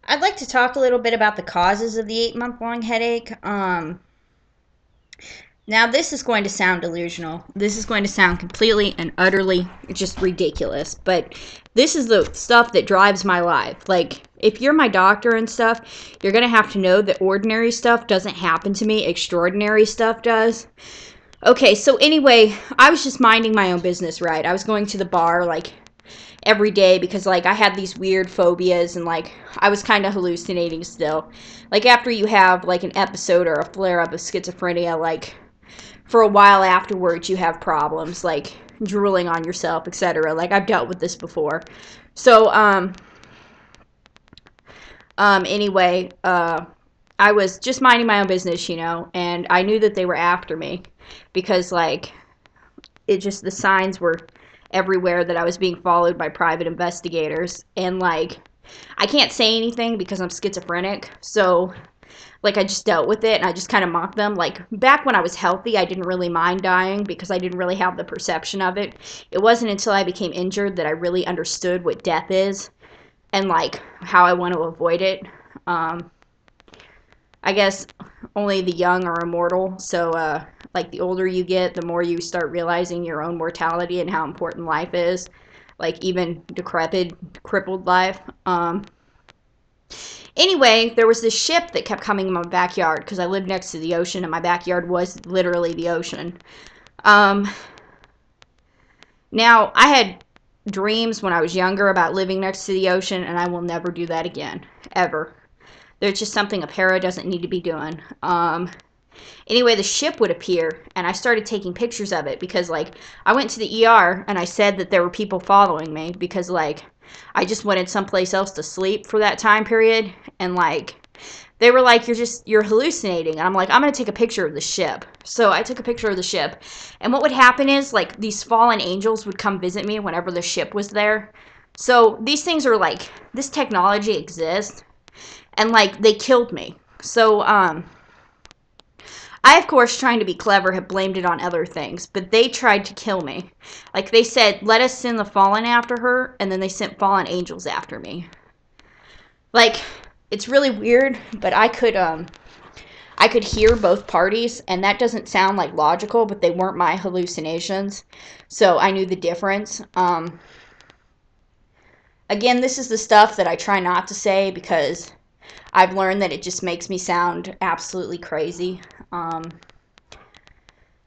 I'd like to talk a little bit about the causes of the 8-month-long headache. Now, this is going to sound delusional. This is going to sound completely and utterly just ridiculous. But this is the stuff that drives my life. Like, if you're my doctor and stuff, you're going to have to know that ordinary stuff doesn't happen to me. Extraordinary stuff does. Okay, so anyway, I was just minding my own business, right? I was going to the bar, like, every day because, like, I had these weird phobias and, like, I was kind of hallucinating still. Like, after you have, like, an episode or a flare-up of schizophrenia, like, for a while afterwards you have problems like drooling on yourself, etc. Like, I've dealt with this before. So anyway, I was just minding my own business, and I knew that they were after me because, like, it just, the signs were everywhere that I was being followed by private investigators. And, like, I can't say anything because I'm schizophrenic, so, like, I just dealt with it and I just kind of mocked them. Like, back when I was healthy, I didn't really mind dying because I didn't really have the perception of it. It wasn't until I became injured that I really understood what death is and, like, how I want to avoid it. I guess only the young are immortal, so, like, the older you get, the more you start realizing your own mortality and how important life is. Like, even decrepit, crippled life. Anyway, there was this ship that kept coming in my backyard because I lived next to the ocean and my backyard was literally the ocean. Um, Now, I had dreams when I was younger about living next to the ocean, and I will never do that again, ever. There's just something a para doesn't need to be doing. Anyway, the ship would appear, and I started taking pictures of it because, like, I went to the ER and I said that there were people following me because, like, I just wanted someplace else to sleep for that time period, and, like, they were like, you're hallucinating. And I'm like, I'm going to take a picture of the ship. So I took a picture of the ship. And what would happen is, like, these fallen angels would come visit me whenever the ship was there. So these things are, like, this technology exists. And, like, they killed me. So, I, of course, trying to be clever, have blamed it on other things. But they tried to kill me. Like, they said, let us send the fallen after her. And then they sent fallen angels after me. Like, it's really weird, but I could hear both parties, and that doesn't sound like logical, but they weren't my hallucinations, so I knew the difference. Again, this is the stuff that I try not to say because I've learned that it just makes me sound absolutely crazy.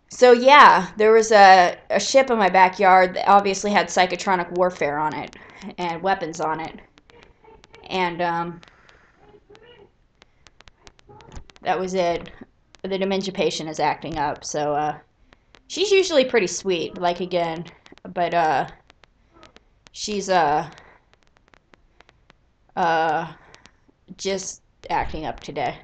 So yeah, there was a ship in my backyard that obviously had psychotronic warfare on it and weapons on it, and that was it. The dementia patient is acting up, so she's usually pretty sweet, like, again, but she's uh just acting up today.